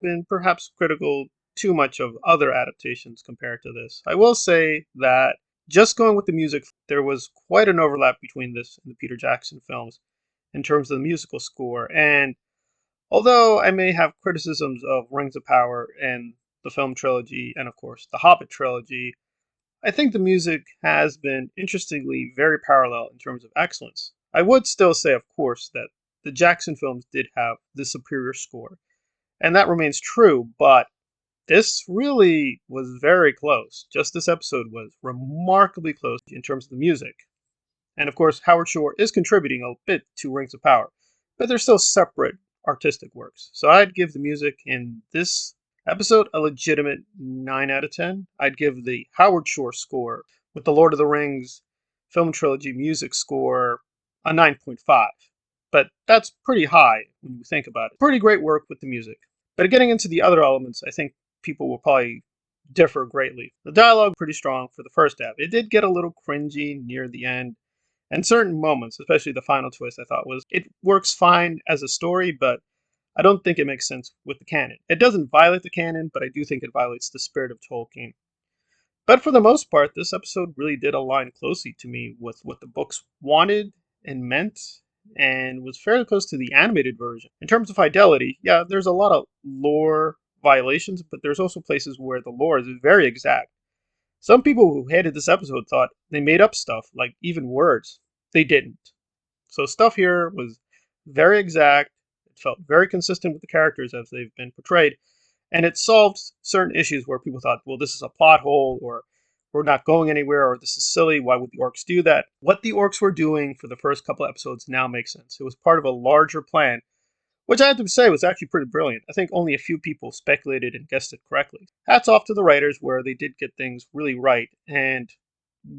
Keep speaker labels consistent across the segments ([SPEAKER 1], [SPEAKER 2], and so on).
[SPEAKER 1] been perhaps critical too much of other adaptations compared to this. I will say that just going with the music, there was quite an overlap between this and the Peter Jackson films in terms of the musical score. And although I may have criticisms of Rings of Power and the film trilogy, and of course the Hobbit trilogy, I think the music has been interestingly very parallel in terms of excellence. I would still say, of course, that the Jackson films did have the superior score, and that remains true, but this really was very close. Just this episode was remarkably close in terms of the music. And of course, Howard Shore is contributing a bit to Rings of Power, but they're still separate artistic works. So I'd give the music in this episode a legitimate 9 out of 10. I'd give the Howard Shore score with the Lord of the Rings film trilogy music score a 9.5. But that's pretty high when you think about it. Pretty great work with the music. But getting into the other elements, I think people will probably differ greatly. The dialogue pretty strong for the first half. It did get a little cringy near the end, and certain moments, especially the final twist, I thought was it works fine as a story, but I don't think it makes sense with the canon. It doesn't violate the canon, but I do think it violates the spirit of Tolkien. But for the most part, this episode really did align closely to me with what the books wanted and meant, and was fairly close to the animated version. In terms of fidelity, yeah, there's a lot of lore violations, but there's also places where the lore is very exact. Some people who hated this episode thought they made up stuff, like even words. They didn't. So stuff here was very exact. It felt very consistent with the characters as they've been portrayed, and it solved certain issues where people thought, well, this is a plot hole, or we're not going anywhere, or this is silly. Why would the orcs do that? What the orcs were doing for the first couple episodes now makes sense. It was part of a larger plan, which I have to say was actually pretty brilliant. I think only a few people speculated and guessed it correctly. Hats off to the writers where they did get things really right and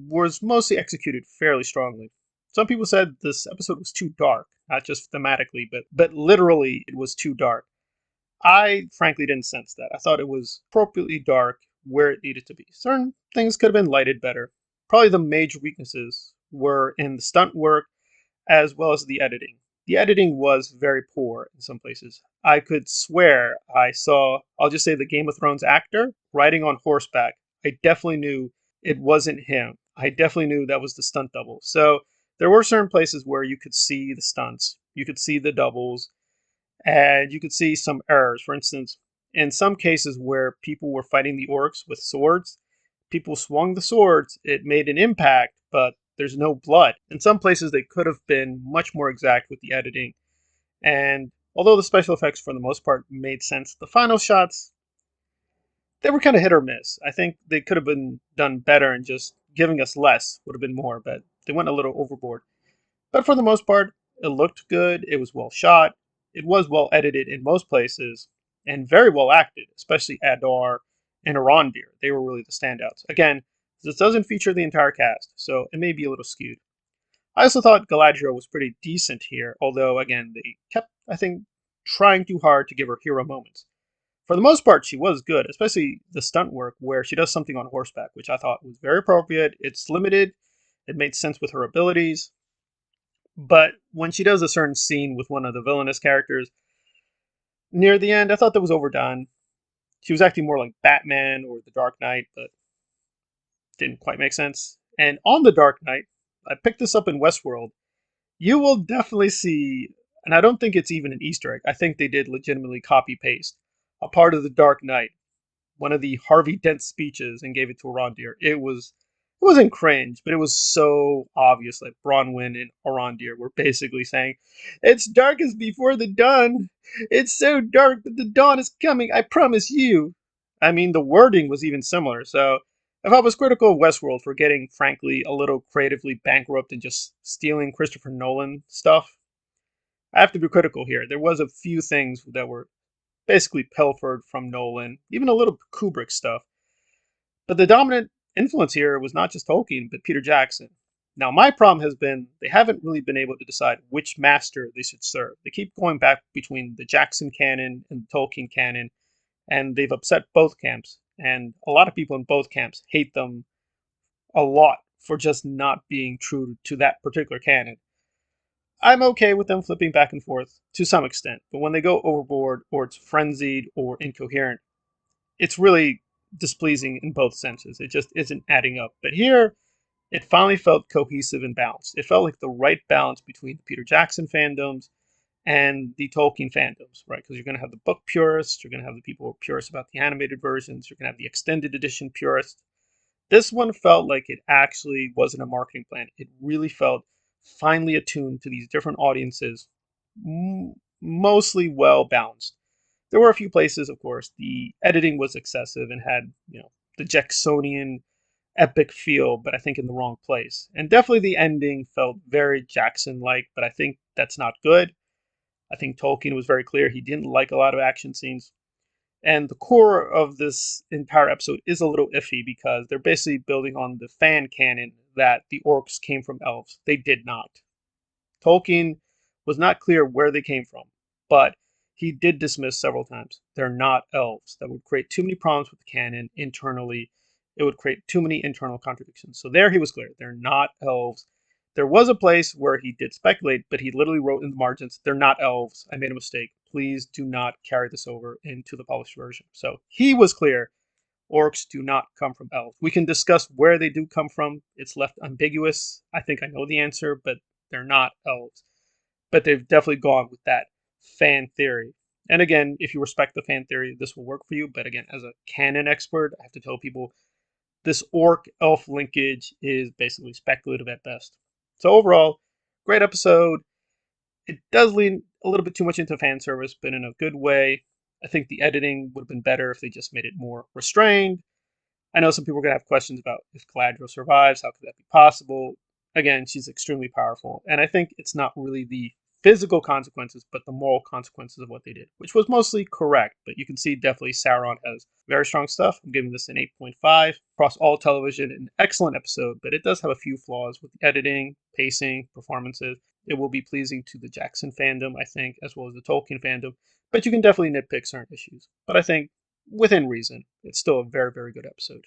[SPEAKER 1] was mostly executed fairly strongly. Some people said this episode was too dark, not just thematically, but literally it was too dark. I frankly didn't sense that. I thought it was appropriately dark where it needed to be. Certain things could have been lighted better. Probably the major weaknesses were in the stunt work as well as the editing. The editing was very poor in some places. I could swear I saw, I'll just say, the Game of Thrones actor riding on horseback. I definitely knew it wasn't him. I definitely knew that was the stunt double. So there were certain places where you could see the stunts, you could see the doubles, and you could see some errors. For instance, in some cases where people were fighting the orcs with swords, people swung the swords, it made an impact, but there's no blood. In some places, they could have been much more exact with the editing. And although the special effects, for the most part, made sense, the final shots, they were kind of hit or miss. I think they could have been done better, and just giving us less would have been more, but they went a little overboard. But for the most part, it looked good, it was well shot, it was well edited in most places, and very well acted, especially Adar and Arondir. They were really the standouts. Again, this doesn't feature the entire cast, so it may be a little skewed. I also thought Galadriel was pretty decent here, although, again, they kept, I think, trying too hard to give her hero moments. For the most part, she was good, especially the stunt work where she does something on horseback, which I thought was very appropriate. It's limited, it made sense with her abilities, but when she does a certain scene with one of the villainous characters, near the end, I thought that was overdone. She was acting more like Batman or the Dark Knight, but didn't quite make sense. And on the Dark Knight, I picked this up in Westworld. You will definitely see, and I don't think it's even an Easter egg. I think they did legitimately copy paste a part of the Dark Knight, one of the Harvey Dent speeches, and gave it to Arondir. It wasn't cringe, but it was so obvious. Like Bronwyn and Arondir were basically saying, "It's darkest before the dawn. It's so dark, but the dawn is coming. I promise you." I mean, the wording was even similar. So, if I was critical of Westworld for getting, frankly, a little creatively bankrupt and just stealing Christopher Nolan stuff, I have to be critical here. There was a few things that were basically pilfered from Nolan, even a little Kubrick stuff. But the dominant influence here was not just Tolkien, but Peter Jackson. Now, my problem has been they haven't really been able to decide which master they should serve. They keep going back between the Jackson canon and the Tolkien canon, and they've upset both camps. And a lot of people in both camps hate them a lot for just not being true to that particular canon. I'm okay with them flipping back and forth to some extent, but when they go overboard or it's frenzied or incoherent, it's really displeasing in both senses. It just isn't adding up. But here, it finally felt cohesive and balanced. It felt like the right balance between the Peter Jackson fandoms and the Tolkien fandoms, right? Because you're going to have the book purists, you're going to have the people who are purists about the animated versions, you're going to have the extended edition purists. This one felt like it actually wasn't a marketing plan. It really felt finely attuned to these different audiences, mostly well balanced. There were a few places, of course, the editing was excessive and had, the Jacksonian epic feel, but I think in the wrong place. And definitely the ending felt very Jackson like, but I think that's not good. I think Tolkien was very clear he didn't like a lot of action scenes. And the core of this entire episode is a little iffy because they're basically building on the fan canon that the orcs came from elves. They did not. Tolkien was not clear where they came from, but he did dismiss several times. They're not elves. That would create too many problems with the canon internally. It would create too many internal contradictions. So there he was clear. They're not elves. There was a place where he did speculate, but he literally wrote in the margins, they're not elves. I made a mistake. Please do not carry this over into the published version. So he was clear. Orcs do not come from elves. We can discuss where they do come from. It's left ambiguous. I think I know the answer, but they're not elves. But they've definitely gone with that fan theory. And again, if you respect the fan theory, this will work for you. But again, as a canon expert, I have to tell people this orc elf linkage is basically speculative at best. So overall, great episode. It does lean a little bit too much into fan service, but in a good way. I think the editing would have been better if they just made it more restrained. I know some people are going to have questions about if Galadriel survives, how could that be possible? Again, she's extremely powerful. And I think it's not really the physical consequences, but the moral consequences of what they did, which was mostly correct. But you can see definitely Sauron has very strong stuff. I'm giving this an 8.5. Across all television, an excellent episode, but it does have a few flaws with the editing, pacing, performances. It will be pleasing to the Jackson fandom, I think, as well as the Tolkien fandom. But you can definitely nitpick certain issues. But I think within reason, it's still a very, very good episode.